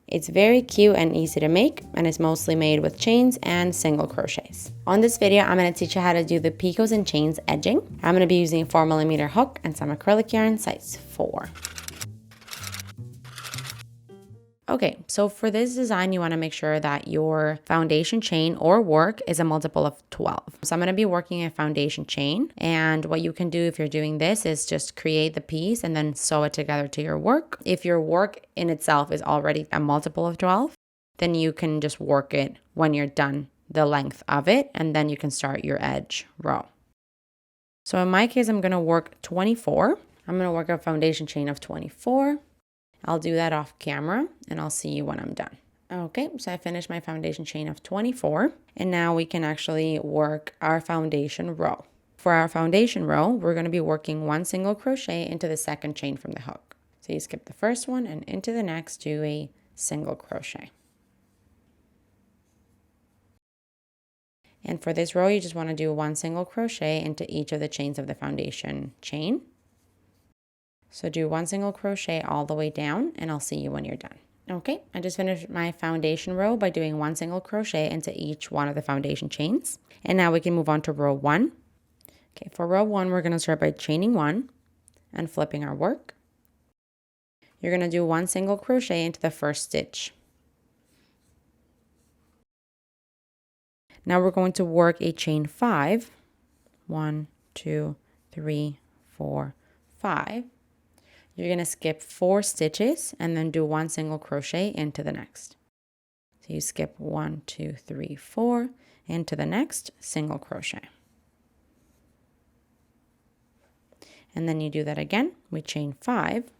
It's very cute and easy to make, and it's mostly made with chains and single crochets. On this video, I'm going to teach you how to do the Picots and Chains Edging. I'm going to be using a 4mm hook and some acrylic yarn size 4. Okay, so for this design, you want to make sure that your foundation chain or work is a multiple of 12. So I'm going to be working a foundation chain, and what you can do if you're doing this is just create the piece and then sew it together to your work. If your work in itself is already a multiple of 12, then you can just work it when you're done the length of it, and then you can start your edge row. So in my case, I'm going to work 24. I'm going to work a foundation chain of 24. I'll do that off camera and I'll see you when I'm done. Okay, so I finished my foundation chain of 24, and now we can actually work our foundation row. For our foundation row, we're going to be working 1 single crochet into the second chain from the hook. So you skip the first one and into the next do a single crochet. And for this row, you just want to do 1 single crochet into each of the chains of the foundation chain. So do 1 single crochet all the way down, and I'll see you when you're done. Okay, I just finished my foundation row by doing 1 single crochet into each one of the foundation chains. And now we can move on to row 1. Okay, for row 1, we're going to start by chaining 1 and flipping our work. You're going to do 1 single crochet into the first stitch. Now we're going to work a chain 5. 1, 2, 3, 4, 5. You're going to skip 4 stitches and then do 1 single crochet into the next. So you skip 1, 2, 3, 4 into the next single crochet. And then you do that again. We chain 5.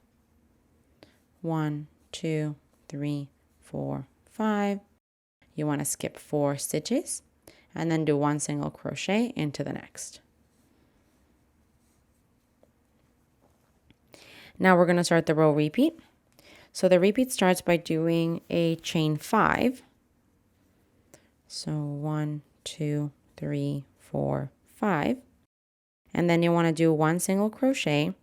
1, 2, 3, 4, 5. You want to skip 4 stitches and then do 1 single crochet into the next. Now we're going to start the row repeat. So the repeat starts by doing a chain 5. So 1, 2, 3, 4, 5. And then you want to do 1 single crochet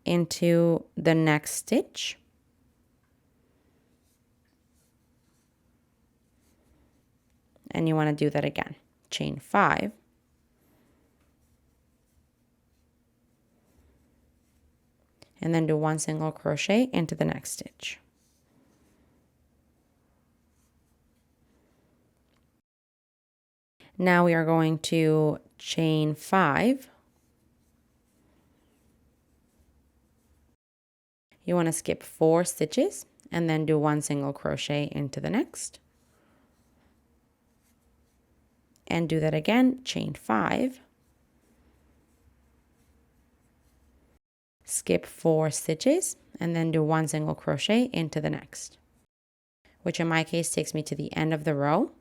into the next stitch. And you want to do that again. Chain 5. And then do 1 single crochet into the next stitch. Now we are going to chain 5. You want to skip 4 stitches and then do 1 single crochet into the next. And do that again, chain 5. Skip 4 stitches and then do 1 single crochet into the next, which in my case takes me to the end of the row.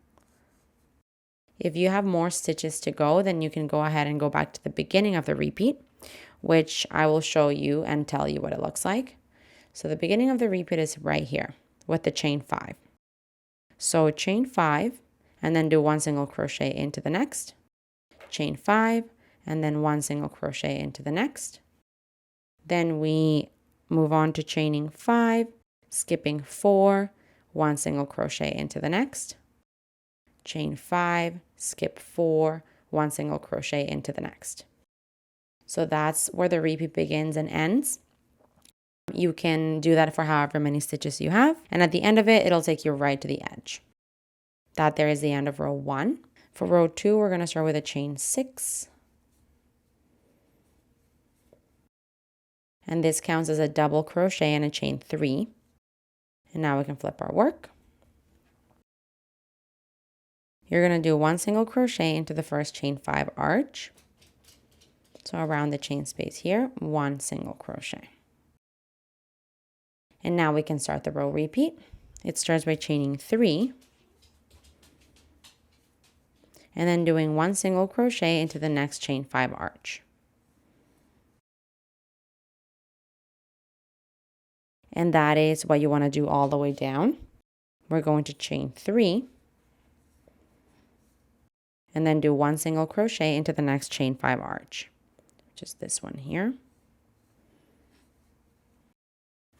If you have more stitches to go, then you can go ahead and go back to the beginning of the repeat, which I will show you and tell you what it looks like. So the beginning of the repeat is right here with the chain 5. So chain 5 and then do 1 single crochet into the next, chain 5 and then 1 single crochet into the next. Then we move on to chaining 5, skipping 4, 1 single crochet into the next, chain 5, skip 4, 1 single crochet into the next. So that's where the repeat begins and ends. You can do that for however many stitches you have, and at the end of it, it'll take you right to the edge. That there is the end of row 1. For row 2, we're going to start with a chain 6. And this counts as a double crochet and a chain 3. And now we can flip our work. You're going to do 1 single crochet into the first chain 5 arch. So around the chain space here, 1 single crochet. And now we can start the row repeat. It starts by chaining 3. And then doing 1 single crochet into the next chain 5 arch. And that is what you want to do all the way down. We're going to chain 3 and then do 1 single crochet into the next chain 5 arch, which is this one here.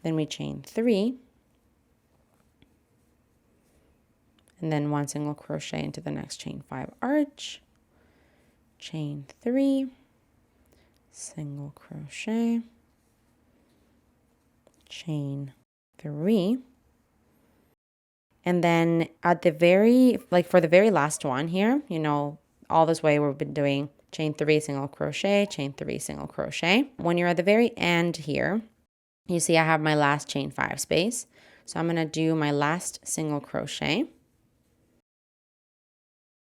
Then we chain 3 and then 1 single crochet into the next chain 5 arch, chain 3, single crochet, chain 3, and then at the very, like for the very last one here, you know, all this way we've been doing chain 3, single crochet, chain 3, single crochet. When you're at the very end here, you see I have my last chain 5 space. So I'm going to do my last single crochet.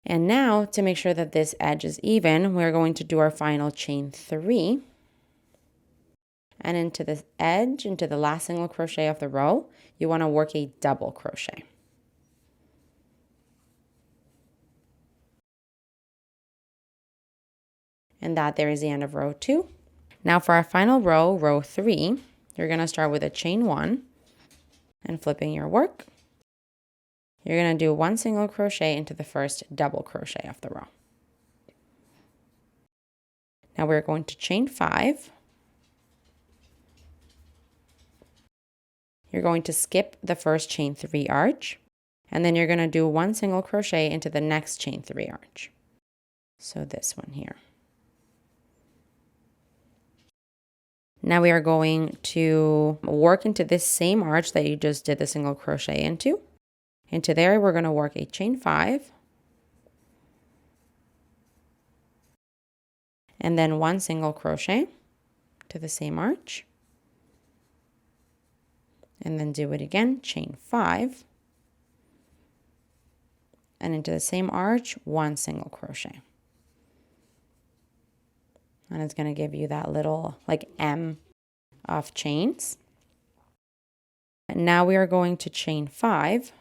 And now to make sure that this edge is even, we're going to do our final chain 3. And into the edge, into the last single crochet of the row, you want to work a double crochet. And that there is the end of row 2. Now for our final row, row 3, you're going to start with a chain 1 and flipping your work. You're going to do 1 single crochet into the first double crochet of the row. Now we're going to chain 5. You're going to skip the first chain 3 arch, and then you're going to do 1 single crochet into the next chain 3 arch. So this one here. Now we are going to work into this same arch that you just did the single crochet into. Into there, we're going to work a chain 5. And then 1 single crochet to the same arch. And then do it again, chain 5. And into the same arch, 1 single crochet. And it's going to give you that little like M of chains. And now we are going to chain 5.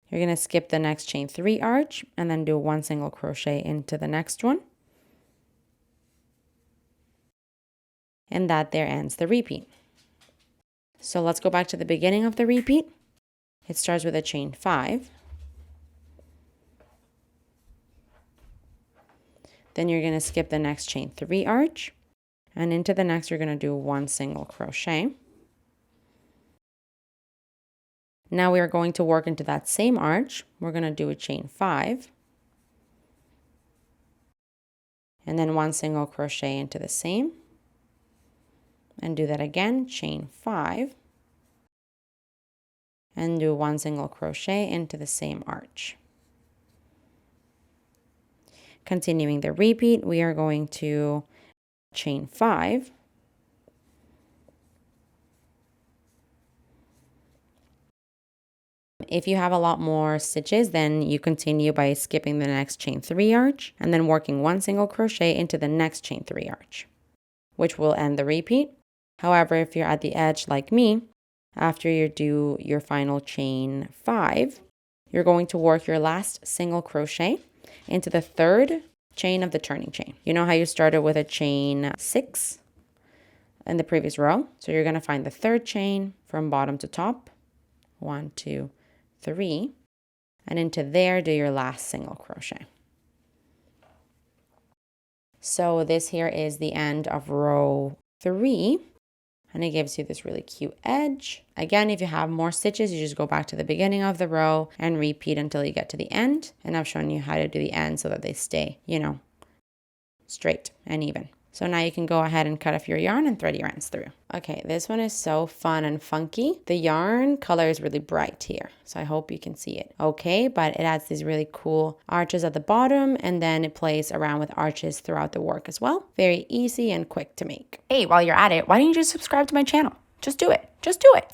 You're going to skip the next chain 3 arch and then do 1 single crochet into the next one. And that there ends the repeat. So let's go back to the beginning of the repeat. It starts with a chain 5. Then you're going to skip the next chain 3 arch, and into the next you're going to do 1 single crochet. Now we are going to work into that same arch. We're going to do a chain 5, and then 1 single crochet into the same, and do that again, chain 5, and do 1 single crochet into the same arch. Continuing the repeat, we are going to chain 5, if you have a lot more stitches, then you continue by skipping the next chain 3 arch and then working 1 single crochet into the next chain 3 arch, which will end the repeat. However, if you're at the edge like me, after you do your final chain 5, you're going to work your last single crochet into the third chain of the turning chain. You know how you started with a chain 6 in the previous row? So you're going to find the third chain from bottom to top. 1, 2, 3. And into there, do your last single crochet. So this here is the end of row 3. And it gives you this really cute edge. Again, if you have more stitches, you just go back to the beginning of the row and repeat until you get to the end. And I've shown you how to do the end so that they stay, you know, straight and even. So now you can go ahead and cut off your yarn and thread your ends through. Okay, this one is so fun and funky. The yarn color is really bright here, so I hope you can see it. Okay, but it adds these really cool arches at the bottom, and then it plays around with arches throughout the work as well. Very easy and quick to make. Hey, while you're at it, why don't you just subscribe to my channel? Just do it. Just do it.